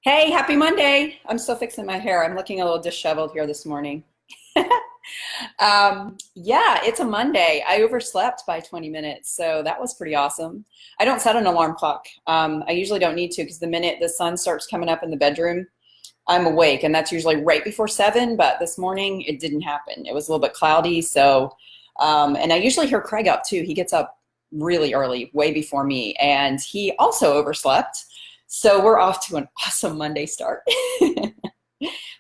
Hey, happy Monday. I'm still fixing my hair. I'm looking a little disheveled here this morning. Yeah, it's a Monday. I overslept by 20 minutes, so that was pretty awesome. I don't set an alarm clock. I usually don't need to because the minute the sun starts coming up in the bedroom, I'm awake, and that's usually right before 7, but this morning it didn't happen. It was a little bit cloudy, so, and I usually hear Craig up too. He gets up really early, way before me, and he also overslept. So we're off to an awesome Monday start.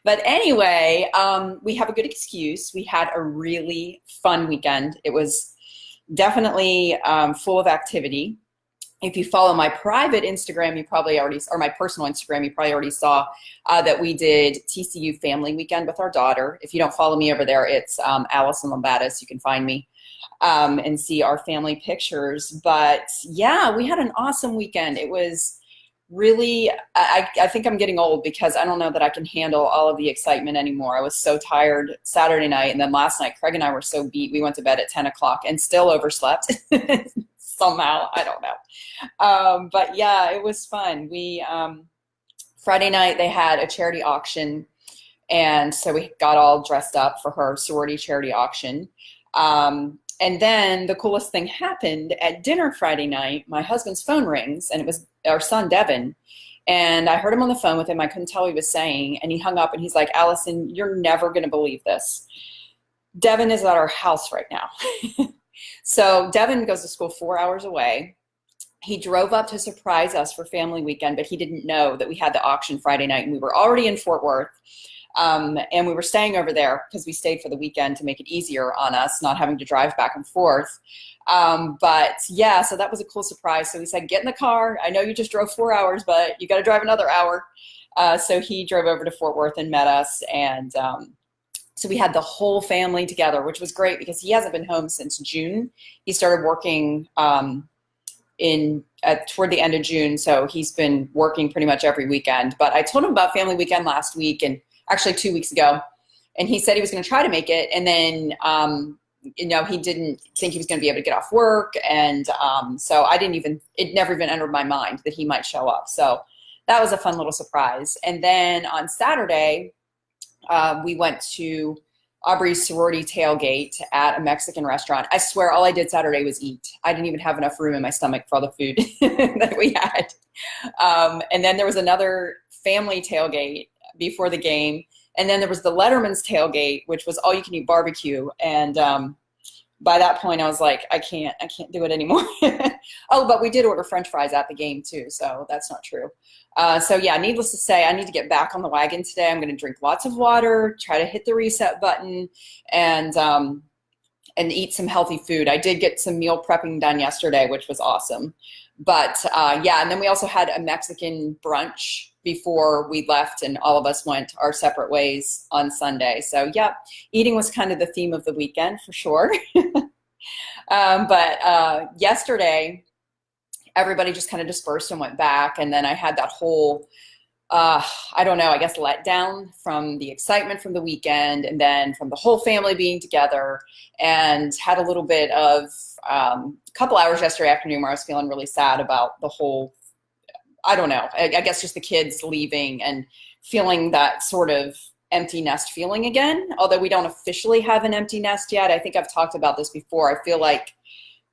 But anyway, we have a good excuse. We had a really fun weekend. It was definitely full of activity. If you follow my private Instagram, you probably already, or my personal Instagram, you probably already saw that we did TCU Family Weekend with our daughter. If you don't follow me over there, it's Alison. You can find me and see our family pictures. But yeah, we had an awesome weekend. It was really, I think I'm getting old because I don't know that I can handle all of the excitement anymore. I was so tired Saturday night, and then last night Craig and I were so beat. We went to bed at 10 o'clock and still overslept somehow. I don't know. But yeah, it was fun. We Friday night they had a charity auction, and so we got all dressed up for her sorority charity auction. And then the coolest thing happened at dinner Friday night. My husband's phone rings, and it was our son, Devin. And I heard him on the phone with him. I couldn't tell what he was saying. And he hung up, and he's like, Allison, you're never going to believe this. Devin is at our house right now. So Devin goes to school 4 hours away. He drove up to surprise us for family weekend, but he didn't know that we had the auction Friday night, and we were already in Fort Worth. And we were staying over there because we stayed for the weekend to make it easier on us, not having to drive back and forth. But yeah, so that was a cool surprise. So he said, get in the car. I know you just drove 4 hours, but you got to drive another hour. So he drove over to Fort Worth and met us. And so we had the whole family together, which was great because he hasn't been home since June. He started working toward the end of June. So he's been working pretty much every weekend. But I told him about family weekend last week, and actually 2 weeks ago, and he said he was going to try to make it, and then he didn't think he was going to be able to get off work, and so it never even entered my mind that he might show up. So that was a fun little surprise. And then on Saturday, we went to Aubrey's sorority tailgate at a Mexican restaurant. I swear all I did Saturday was eat. I didn't even have enough room in my stomach for all the food that we had. And then there was another family tailgate before the game. And then there was the Letterman's tailgate, which was all you can eat barbecue. And by that point I was like, I can't do it anymore. Oh, but we did order French fries at the game too. So that's not true. So yeah, needless to say, I need to get back on the wagon today. I'm going to drink lots of water, try to hit the reset button, and eat some healthy food. I did get some meal prepping done yesterday, which was awesome. But yeah, and then we also had a Mexican brunch before we left, and all of us went our separate ways on Sunday. So yeah, eating was kind of the theme of the weekend for sure. But yesterday, everybody just kind of dispersed and went back, and then I had that whole I don't know, I guess letdown from the excitement from the weekend, and then from the whole family being together, and had a little bit of a couple hours yesterday afternoon where I was feeling really sad about the whole, I don't know, I guess just the kids leaving and feeling that sort of empty nest feeling again. Although we don't officially have an empty nest yet. I think I've talked about this before. I feel like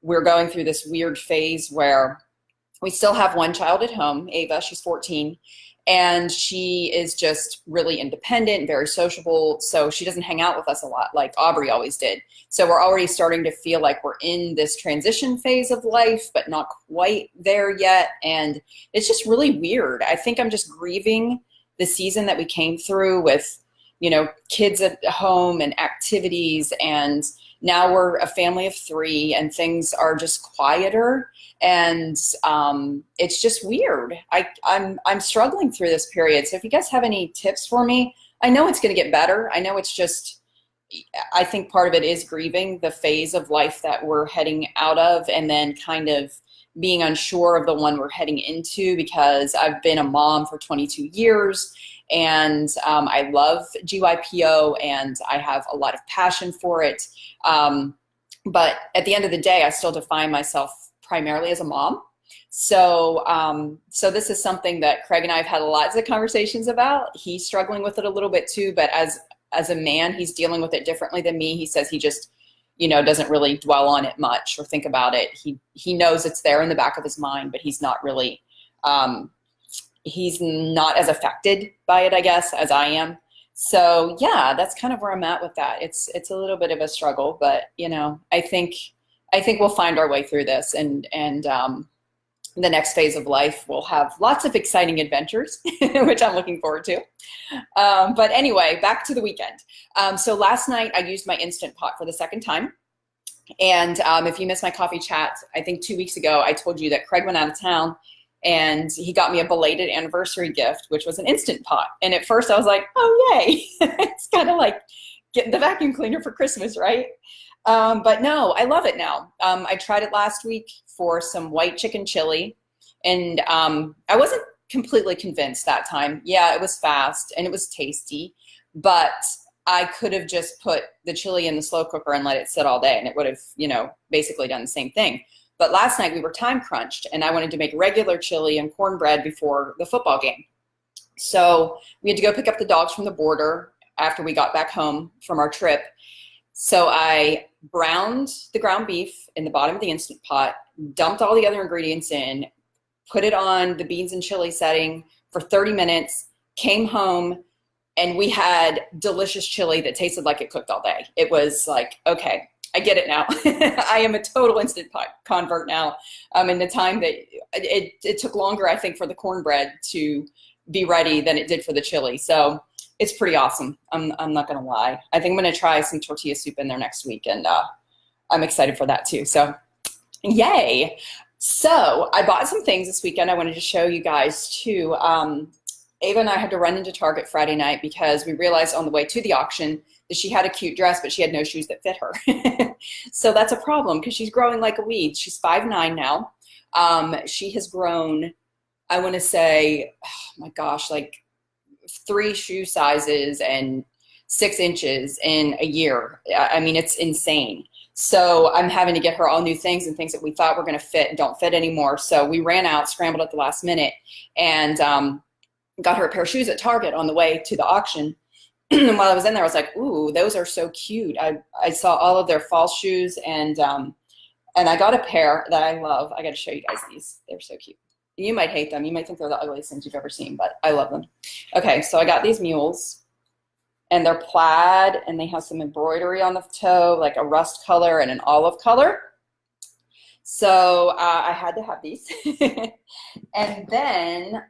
we're going through this weird phase where we still have one child at home, Ava, she's 14, and she is just really independent and very sociable. So she doesn't hang out with us a lot like Aubrey always did. So we're already starting to feel like we're in this transition phase of life, but not quite there yet. And it's just really weird. I think I'm just grieving the season that we came through with, kids at home and activities. And now we're a family of 3 and things are just quieter. And it's just weird. I'm struggling through this period. So if you guys have any tips for me, I know it's going to get better. I know it's just, I think part of it is grieving the phase of life that we're heading out of, and then kind of being unsure of the one we're heading into, because I've been a mom for 22 years and I love GYPO and I have a lot of passion for it. But at the end of the day, I still define myself primarily as a mom. So, so this is something that Craig and I have had lots of conversations about. He's struggling with it a little bit too, but as a man, he's dealing with it differently than me. He says he just, doesn't really dwell on it much or think about it. He knows it's there in the back of his mind, but he's not really, he's not as affected by it, I guess, as I am. So yeah, that's kind of where I'm at with that. It's a little bit of a struggle, but I think we'll find our way through this, and the next phase of life we'll have lots of exciting adventures, which I'm looking forward to. But anyway, back to the weekend. So last night I used my Instant Pot for the second time. And if you missed my coffee chat, I think 2 weeks ago, I told you that Craig went out of town and he got me a belated anniversary gift, which was an Instant Pot. And at first I was like, oh, yay. It's kind of like getting the vacuum cleaner for Christmas, right? But no, I love it now. I tried it last week for some white chicken chili, and I wasn't completely convinced that time. Yeah, it was fast and it was tasty, but I could have just put the chili in the slow cooker and let it sit all day, and it would have, basically done the same thing. But last night we were time crunched, and I wanted to make regular chili and cornbread before the football game. So we had to go pick up the dogs from the border after we got back home from our trip. So I browned the ground beef in the bottom of the Instant Pot, dumped all the other ingredients in, put it on the beans and chili setting for 30 minutes, came home, and we had delicious chili that tasted like it cooked all day. It was like, okay, I get it now. I am a total Instant Pot convert now. In the time that it took longer, I think, for the cornbread to be ready than it did for the chili. So it's pretty awesome. I'm not going to lie. I think I'm going to try some tortilla soup in there next week, and I'm excited for that too. So yay. So I bought some things this weekend I wanted to show you guys too. Ava and I had to run into Target Friday night because we realized on the way to the auction that she had a cute dress, but she had no shoes that fit her. So that's a problem because she's growing like a weed. She's 5'9" now. She has grown, I want to say, oh my gosh, like 3 shoe sizes and 6 inches in a year. I mean, it's insane. So I'm having to get her all new things and things that we thought were going to fit and don't fit anymore. So we ran out, scrambled at the last minute, and got her a pair of shoes at Target on the way to the auction. And while I was in there, I was like, ooh, those are so cute. I saw all of their fall shoes, and I got a pair that I love. I got to show you guys these. They're so cute. You might hate them. You might think they're the ugliest things you've ever seen, but I love them. Okay, so I got these mules, and they're plaid, and they have some embroidery on the toe, like a rust color and an olive color. So I had to have these. And then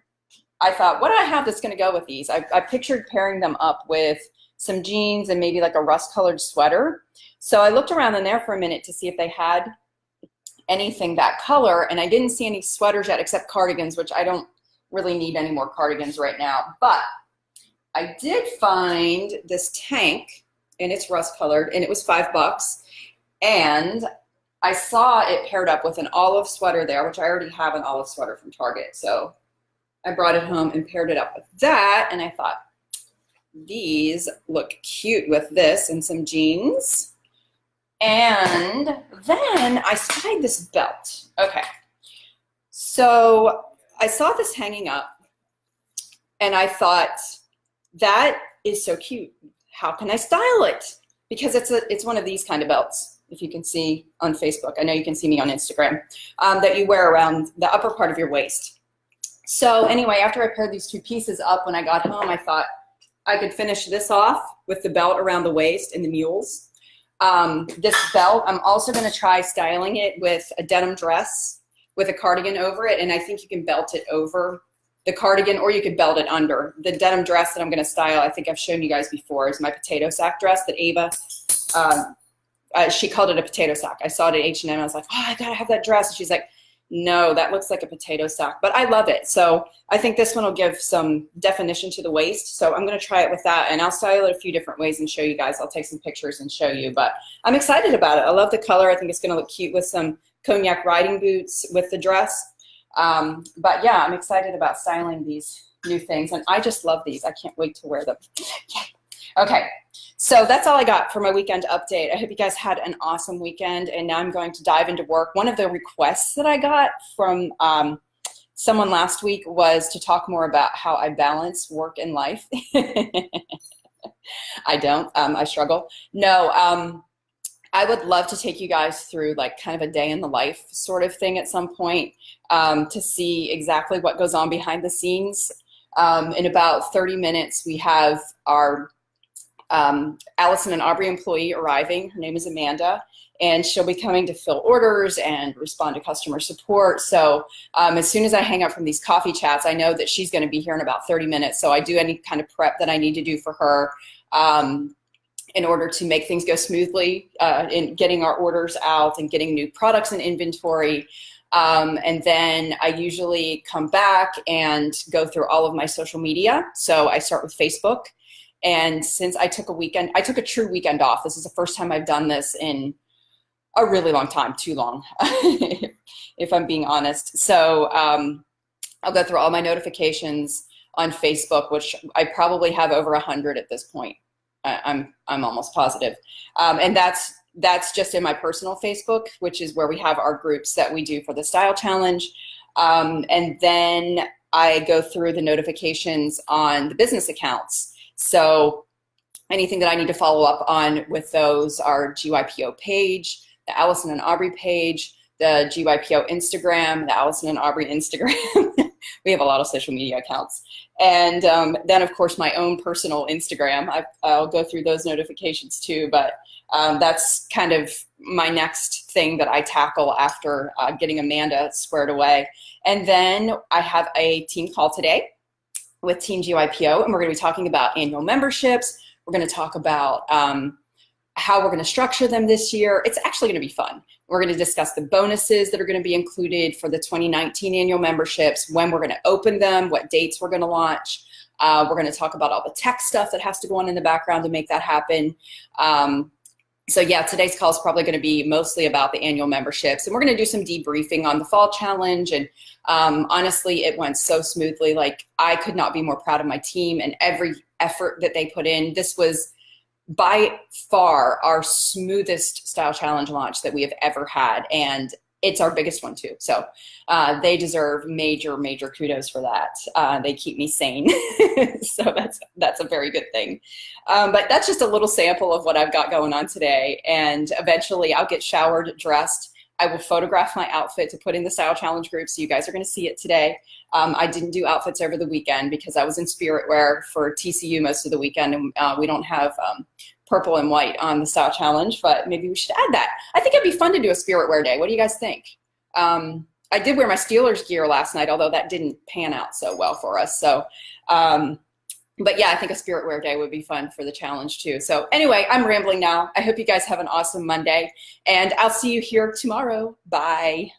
I thought, what do I have that's going to go with these? I pictured pairing them up with some jeans and maybe like a rust-colored sweater. So I looked around in there for a minute to see if they had anything that color, and I didn't see any sweaters yet except cardigans, which I don't really need any more cardigans right now. But I did find this tank, and it's rust-colored, and it was $5. And I saw it paired up with an olive sweater there, which I already have an olive sweater from Target. So I brought it home and paired it up with that, and I thought, these look cute with this and some jeans. And then I spied this belt. Okay, so I saw this hanging up, and I thought, that is so cute. How can I style it? Because it's one of these kind of belts, if you can see on Facebook. I know you can see me on Instagram, that you wear around the upper part of your waist. So anyway, after I paired these 2 pieces up when I got home, I thought I could finish this off with the belt around the waist and the mules. This belt, I'm also going to try styling it with a denim dress with a cardigan over it, and I think you can belt it over the cardigan, or you could belt it under. The denim dress that I'm going to style, I think I've shown you guys before, is my potato sack dress that Ava, she called it a potato sack. I saw it at H&M. I was like, oh, I got to have that dress. And she's like, no, that looks like a potato sack, but I love it. So I think this one will give some definition to the waist. So I'm going to try it with that, and I'll style it a few different ways and show you guys. I'll take some pictures and show you, but I'm excited about it. I love the color. I think it's going to look cute with some cognac riding boots with the dress. But yeah, I'm excited about styling these new things, and I just love these. I can't wait to wear them. Okay, so that's all I got for my weekend update. I hope you guys had an awesome weekend, and now I'm going to dive into work. One of the requests that I got from someone last week was to talk more about how I balance work and life. I don't, I struggle. No, I would love to take you guys through like kind of a day in the life sort of thing at some point, to see exactly what goes on behind the scenes. In about 30 minutes, we have our Alison and Aubrey employee arriving. Her name is Amanda, and she'll be coming to fill orders and respond to customer support. So as soon as I hang up from these coffee chats, I know that she's going to be here in about 30 minutes. So I do any kind of prep that I need to do for her in order to make things go smoothly in getting our orders out and getting new products in inventory. And then I usually come back and go through all of my social media. So I start with Facebook. And since I took a true weekend off. This is the first time I've done this in a really long time, too long, if I'm being honest. So I'll go through all my notifications on Facebook, which I probably have over 100 at this point. I'm almost positive. And that's just in my personal Facebook, which is where we have our groups that we do for the Style Challenge. And then I go through the notifications on the business accounts. So anything that I need to follow up on with those are GYPO page, the Alison and Aubrey page, the GYPO Instagram, the Alison and Aubrey Instagram. We have a lot of social media accounts. And then, of course, my own personal Instagram. I'll go through those notifications too, but that's kind of my next thing that I tackle after getting Amanda squared away. And then I have a team call today with Team GYPO, and we're going to be talking about annual memberships. We're going to talk about how we're going to structure them this year. It's actually going to be fun. We're going to discuss the bonuses that are going to be included for the 2019 annual memberships, when we're going to open them, what dates we're going to launch. We're going to talk about all the tech stuff that has to go on in the background to make that happen. So yeah, today's call is probably going to be mostly about the annual memberships, and we're going to do some debriefing on the fall challenge. And honestly, it went so smoothly. Like, I could not be more proud of my team and every effort that they put in. This was by far our smoothest Style Challenge launch that we have ever had, and it's our biggest one too. So they deserve major, major kudos for that. They keep me sane. So that's a very good thing. But that's just a little sample of what I've got going on today. And eventually I'll get showered, dressed. I will photograph my outfit to put in the Style Challenge group, so you guys are going to see it today. I didn't do outfits over the weekend because I was in spirit wear for TCU most of the weekend, and we don't have purple and white on the Style Challenge, but maybe we should add that. I think it'd be fun to do a spirit wear day. What do you guys think? I did wear my Steelers gear last night, although that didn't pan out so well for us. So, but yeah, I think a spirit wear day would be fun for the challenge too. So anyway, I'm rambling now. I hope you guys have an awesome Monday, and I'll see you here tomorrow. Bye.